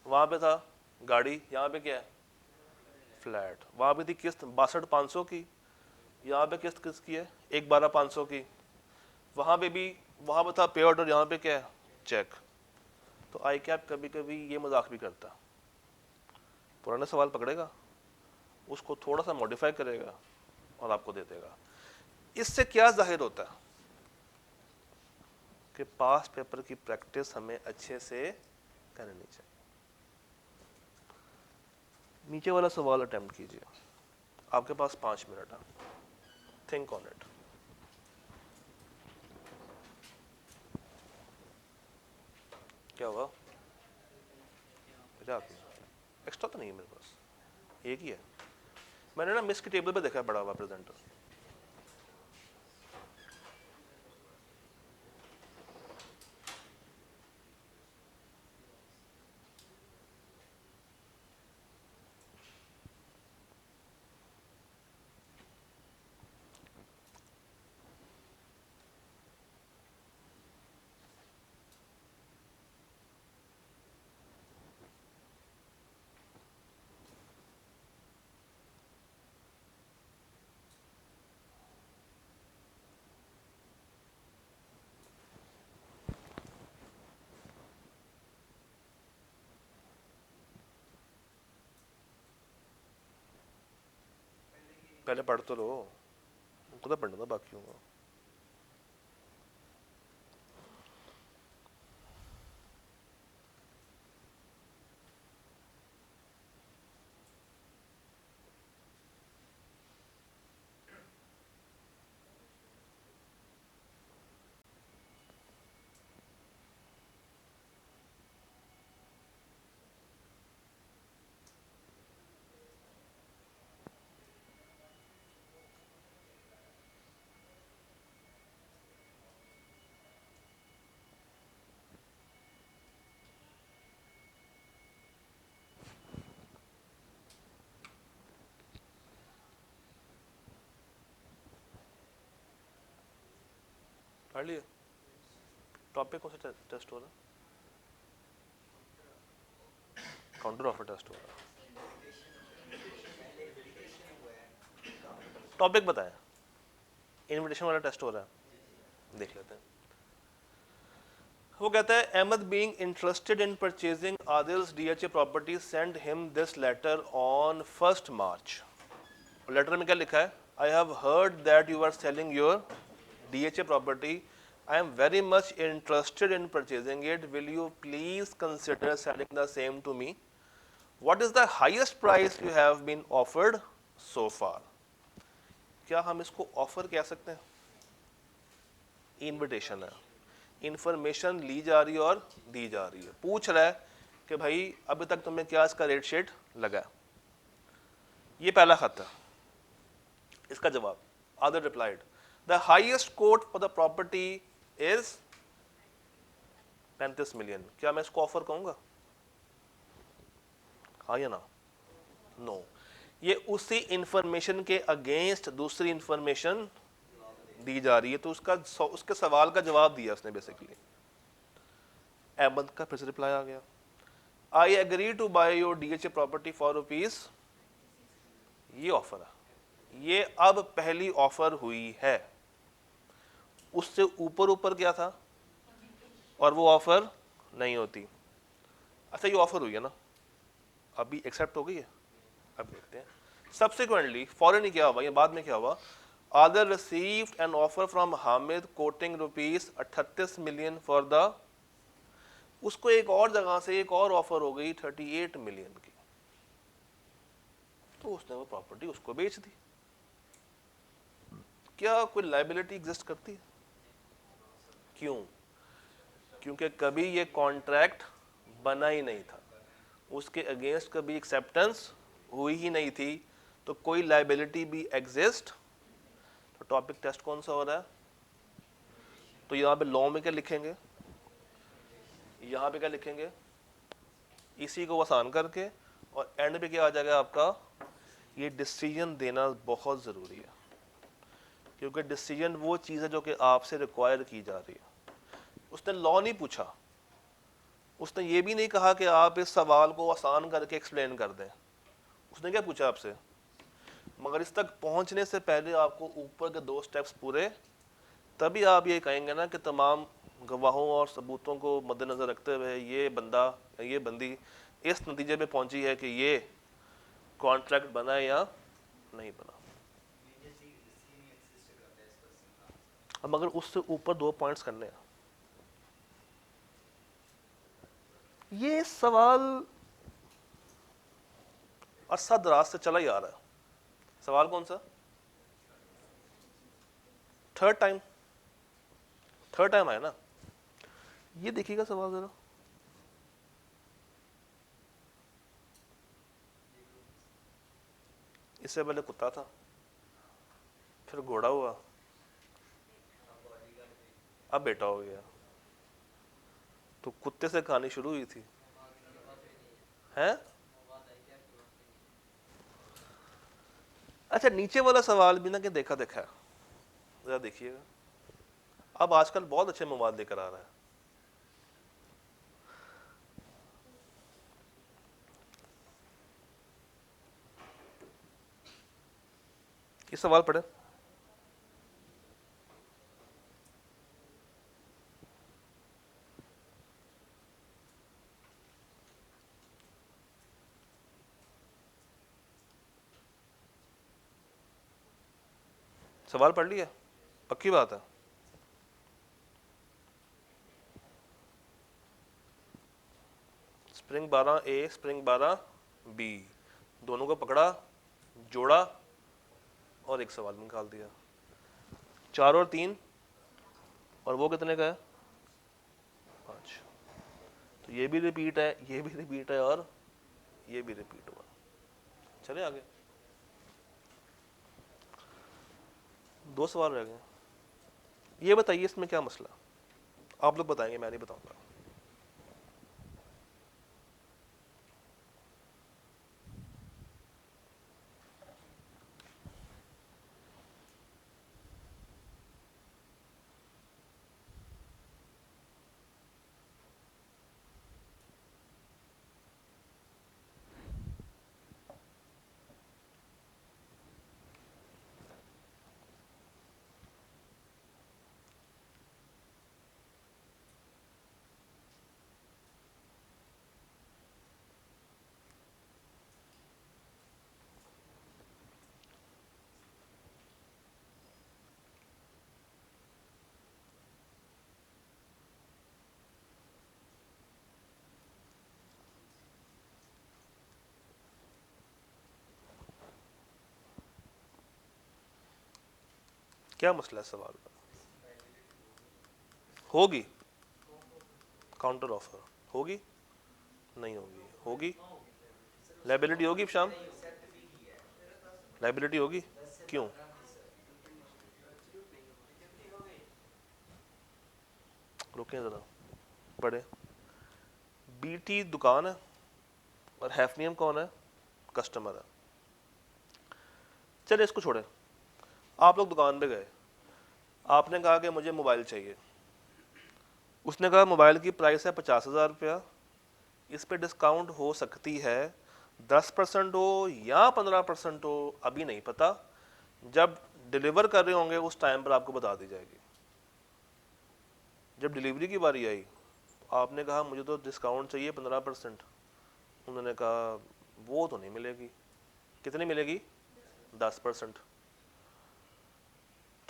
वहां पे था गाड़ी, यहाँ पे क्या है? फ्लैट। वहां पे थी किस्त 62,500 की, यहाँ पे किस्त किसकी है? 1,12,500 की। वहां पे भी, वहां पे था पे ऑर्डर, यहाँ पे क्या है? चेक। तो आई कैप कभी कभी ये मजाक भी करता, पुराना सवाल पकड़ेगा, उसको थोड़ा सा मॉडिफाई करेगा और आपको दे देगा। इससे क्या जाहिर होता है कि पास पेपर की प्रैक्टिस हमें अच्छे से करनी चाहिए। नीचे वाला सवाल अटेम्प्ट कीजिए, आपके पास 5 मिनट है, थिंक ऑन इट। क्या हुआ? एक्स्ट्रा तो नहीं है मेरे पास, एक ही है। मैंने ना मिस की टेबल पे देखा, बड़ा हुआ प्रेजेंटर। पहले पढ़ तो लो, उनको तो पढ़ना था बाकियों को। पढ़ लिए? टॉपिक कौन सा टेस्ट हो रहा है? काउंटर ऑफर टेस्ट हो रहा है। टॉपिक बताएं। इनविटेशन वाला टेस्ट हो रहा है, देख लेते हैं। वो कहता है Ahmed being interested in purchasing Adil's DHA property send him this letter on 1 March. लेटर में क्या लिखा है? I have heard that you are selling your DHA property. I am very much interested in purchasing it. Will you please consider selling the same to me? What is the highest price you have been offered so far? क्या हम इसको offer कह सकते हैं? Invitation है, information ली जा रही है और दी जा रही है। पूछ रहा है कि भाई अभी तक तुम्हें क्या इसका रेट शेट लगा? ये पहला खत है। इसका जवाब, other replied the highest quote for the property is 35 million. क्या मैं इसको ऑफर कहूंगा? हाँ या ना? नो। ये उसी इंफॉर्मेशन के अगेंस्ट दूसरी इंफॉर्मेशन दी जा रही है, तो उसके सवाल का जवाब दिया उसने बेसिकली। अहमद का फिर से रिप्लाई आ गया, I agree to buy your DHA property for rupees. ये ऑफर है, ये अब पहली ऑफर हुई है। उससे ऊपर ऊपर क्या था और वो ऑफर नहीं होती। अच्छा ये ऑफर हुई है ना, अभी एक्सेप्ट हो गई है। अब देखते हैं सब्सिक्वेंटली फॉरन क्या हुआ, ये बाद में क्या हुआ। आदर received an offer from Hamid coating rupees 38 million for the. उसको एक और जगह से एक और ऑफर हो गई 38 मिलियन की, तो उसने वो प्रॉपर्टी उसको बेच दी। क्या कोई लायबिलिटी एग्जिस्ट करती है? क्यों? क्योंकि कभी ये कॉन्ट्रैक्ट बना ही नहीं था, उसके अगेंस्ट कभी एक्सेप्टेंस हुई ही नहीं थी, तो कोई लायबिलिटी भी एग्जिस्ट। तो टॉपिक टेस्ट कौन सा हो रहा है? तो यहाँ पे लॉ में क्या लिखेंगे, यहाँ पे क्या लिखेंगे, इसी को आसान करके, और एंड पे क्या आ जाएगा आपका, ये डिसीजन देना बहुत ज़रूरी है, क्योंकि डिसीजन वो चीज़ है जो कि आपसे रिक्वायर की जा रही है। उसने लॉ नहीं पूछा, उसने ये भी नहीं कहा कि आप इस सवाल को आसान करके एक्सप्लेन कर दें। उसने क्या पूछा आपसे, मगर इस तक पहुंचने से पहले आपको ऊपर के 2 स्टेप्स पूरे, तभी आप ये कहेंगे ना कि तमाम गवाहों और सबूतों को मद्देनजर रखते हुए ये बंदा या ये बंदी इस नतीजे पे पहुंची है कि ये कॉन्ट्रैक्ट बना है या नहीं बना। अब मगर उससे ऊपर 2 पॉइंट्स करने हैं। ये सवाल अरसा दराज से चला ही आ रहा है। सवाल कौन सा? थर्ड टाइम आया ना। ये देखिएगा सवाल जरा, इससे पहले कुत्ता था, फिर घोड़ा हुआ, अब बेटा हो गया। तो कुत्ते से कहानी शुरू हुई थी, हैं? अच्छा नीचे वाला सवाल भी ना कि देखा है, जरा देखिएगा। अब आजकल बहुत अच्छे मवाद लेकर आ रहा है। ये सवाल पढ़े, सवाल पढ़ लिया, पक्की बात है? स्प्रिंग 12 ए स्प्रिंग 12 बी, दोनों को पकड़ा, जोड़ा और एक सवाल निकाल दिया। 4 और 3, और वो कितने का है? 5। तो ये भी रिपीट है, ये भी रिपीट है, और ये भी रिपीट हुआ। चले आगे, 2 सवाल रह गए। ये बताइए इसमें क्या मसला? आप लोग बताएंगे, मैं नहीं बताऊंगा। क्या मसला है सवाल का? होगी काउंटर ऑफर, होगी नहीं होगी? होगी। लाइबिलिटी होगी शाम, लाइबिलिटी होगी। क्यों? रुकें जरा, पढ़े। बीटी दुकान है और हैफनियम कौन है? कस्टमर है। चलिए इसको छोड़े, आप लोग दुकान पे गए, आपने कहा कि मुझे मोबाइल चाहिए। उसने कहा मोबाइल की प्राइस है 50,000 रुपया, इस पे डिस्काउंट हो सकती है 10% हो या 15% हो, अभी नहीं पता, जब डिलीवर कर रहे होंगे उस टाइम पर आपको बता दी जाएगी। जब डिलीवरी की बारी आई, आपने कहा मुझे तो डिस्काउंट चाहिए 15%, उन्होंने कहा वो तो नहीं मिलेगी। कितनी मिलेगी? 10%।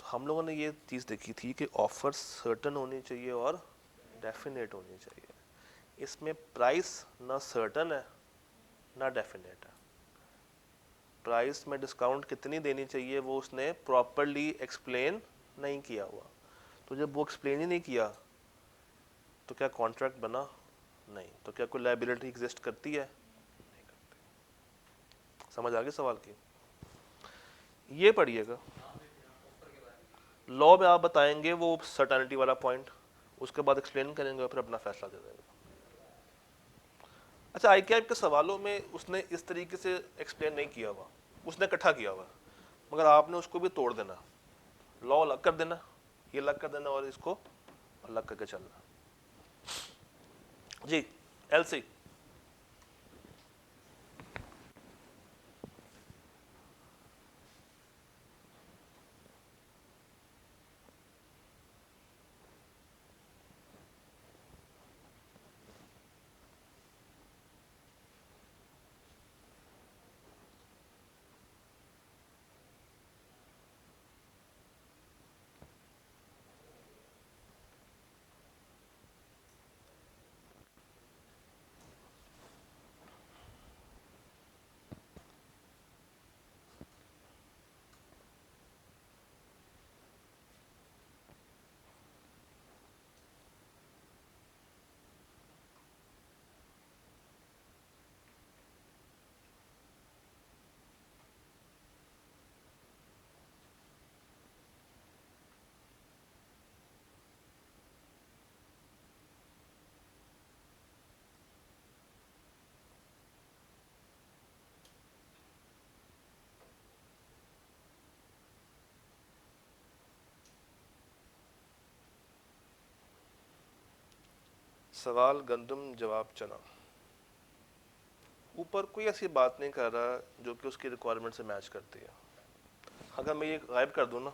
तो हम लोगों ने ये चीज़ देखी थी कि ऑफर सर्टन होनी चाहिए और डेफिनेट होनी चाहिए। इसमें प्राइस ना सर्टन है ना डेफिनेट है। प्राइस में डिस्काउंट कितनी देनी चाहिए वो उसने प्रॉपरली एक्सप्लेन नहीं किया हुआ। तो जब वो एक्सप्लेन ही नहीं किया तो क्या कॉन्ट्रैक्ट बना? नहीं। तो क्या कोई लायबिलिटी एग्जिस्ट करती है? नहीं करती। समझ आ गई सवाल की? ये पढ़िएगा, लॉ में आप बताएंगे वो सर्टेनिटी वाला पॉइंट, उसके बाद एक्सप्लेन करेंगे और फिर अपना फैसला दे देंगे। अच्छा, ICAP के सवालों में उसने इस तरीके से एक्सप्लेन नहीं किया हुआ, उसने इकट्ठा किया हुआ, मगर आपने उसको भी तोड़ देना, लॉ अलग कर देना, ये अलग कर देना और इसको अलग करके चलना। जी LC, सवाल गंदम जवाब चना। ऊपर कोई ऐसी बात नहीं कर रहा जो कि उसकी रिक्वायरमेंट से मैच करती है। अगर मैं ये गायब कर दूँ ना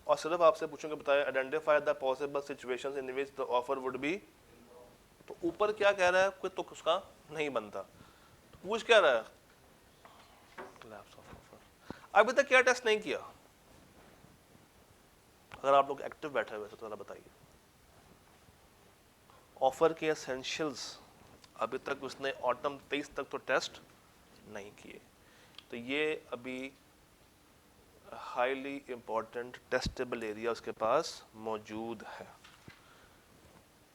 और सिर्फ आपसे पूछूं कि बताए identify the possible situations in which the offer would be, तो ऊपर क्या कह रहा है कोई तो उसका नहीं बनता। तो पूछ क्या रहा है? Lapse of offer. अभी तक क्या टेस्ट नहीं किया? अगर आप लोग एक्टिव बैठे हुए तो जरा बताइए, ऑफर के एसेंशियल्स अभी तक उसने ऑटम 23 तक तो टेस्ट नहीं किए, तो ये अभी हाईली इंपॉर्टेंट टेस्टेबल एरिया उसके पास मौजूद है।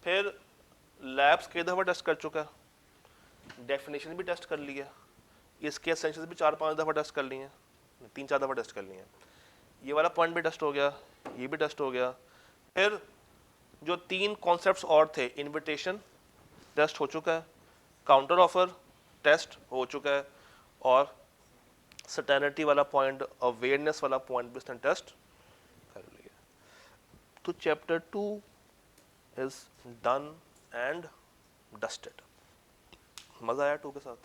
फिर लैब्स कई दफ़ा टेस्ट कर चुका है, डेफिनेशन भी टेस्ट कर लिया, इसके एसेंशियल्स भी 4-5 दफ़ा टेस्ट कर लिए हैं, 3-4 दफ़ा टेस्ट कर लिए हैं, ये वाला पॉइंट भी टेस्ट हो गया, ये भी टेस्ट हो गया। फिर जो 3 कॉन्सेप्ट्स और थे, इनविटेशन टेस्ट हो चुका है, काउंटर ऑफर टेस्ट हो चुका है, और सर्टेनिटी वाला पॉइंट, अवेयरनेस वाला पॉइंट भी उसने टेस्ट कर लिया। तो chapter 2 is done and dusted. मजा आया 2 के साथ,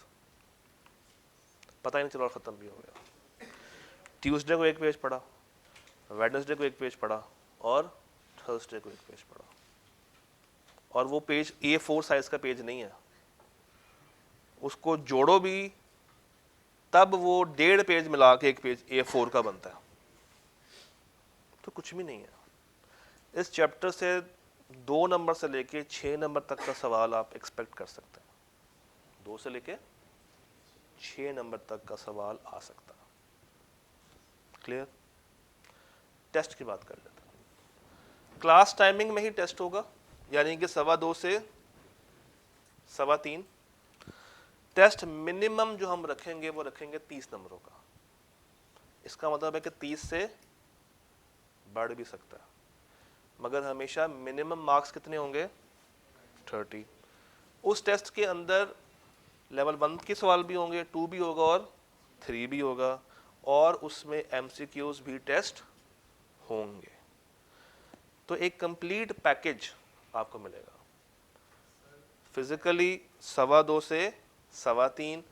पता ही नहीं चला और खत्म भी हो गया। ट्यूसडे को एक पेज पढ़ा, वेडनेसडे को एक पेज पढ़ा, और थर्सडे को एक पेज पढ़ा, और वो पेज A4 साइज का पेज नहीं है, उसको जोड़ो भी तब वो 1.5 पेज मिला के एक पेज A4 का बनता है, तो कुछ भी नहीं है। इस चैप्टर से 2 नंबर से लेके 6 नंबर तक का सवाल आप एक्सपेक्ट कर सकते हैं, 2 से लेके 6 नंबर तक का सवाल आ सकता है। क्लियर? टेस्ट की बात कर लेते हैं। क्लास टाइमिंग में ही टेस्ट होगा, यानी कि 2:15 से 3:15। टेस्ट मिनिमम जो हम रखेंगे वो रखेंगे 30 नंबरों का, इसका मतलब है कि 30 से बढ़ भी सकता है, मगर हमेशा मिनिमम मार्क्स कितने होंगे? 30। उस टेस्ट के अंदर लेवल 1 के सवाल भी होंगे, 2 भी होगा और 3 भी होगा, और उसमें MCQs भी टेस्ट होंगे। तो एक कंप्लीट पैकेज आपको मिलेगा। फिजिकली 2:15 से 3:15,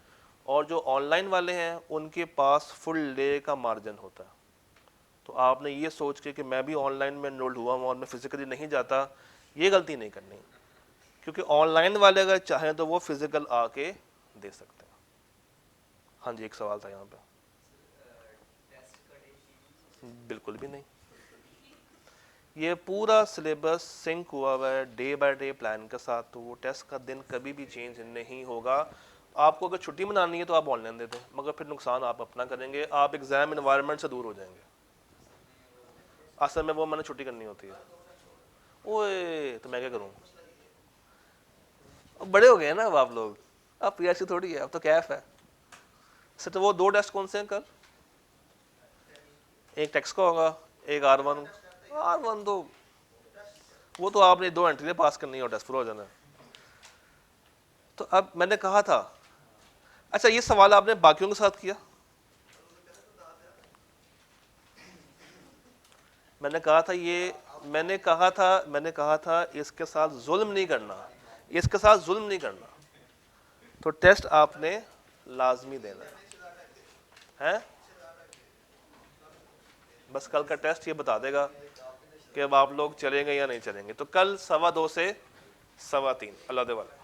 और जो ऑनलाइन वाले हैं उनके पास फुल डे का मार्जिन होता है। तो आपने ये सोच के कि मैं भी ऑनलाइन में एनरोल्ड हुआ हूँ और मैं फिजिकली नहीं जाता, ये गलती नहीं करनी, क्योंकि ऑनलाइन वाले अगर चाहें तो वो फिजिकल आके दे सकते हैं। हाँ जी, एक सवाल था यहाँ पे। बिल्कुल भी नहीं, ये पूरा सिलेबस सिंक हुआ हुआ है डे बाय डे प्लान के साथ, तो वो टेस्ट का दिन कभी भी चेंज नहीं होगा। आपको अगर छुट्टी मनानी है तो आप ऑनलाइन दे दें, मगर फिर नुकसान आप अपना करेंगे, आप एग्जाम इन्वायरमेंट से दूर हो जाएंगे। असल में वो मैंने छुट्टी करनी होती है, ओए तो मैं क्या करूँ, अब बड़े हो गए हैं ना अब आप लोग, अब PRC थोड़ी है, अब तो कैफ है। सर तो वो 2 टेस्ट कौन से हैं कल? एक टेक्स्ट का होगा, एक R1 तो वो तो आपने 2 एंट्री पास करनी है, टेस्ट पूरा हो जाना है। तो अब मैंने कहा था, अच्छा ये सवाल आपने बाकियों के साथ किया? मैंने कहा था इसके साथ जुल्म नहीं करना, इसके साथ जुल्म नहीं करना। तो टेस्ट आपने लाजमी देना है? बस कल का टेस्ट ये बता देगा कि अब आप लोग चलेंगे या नहीं चलेंगे। तो कल 2:15 से 3:15 अल्लाह दे वाले।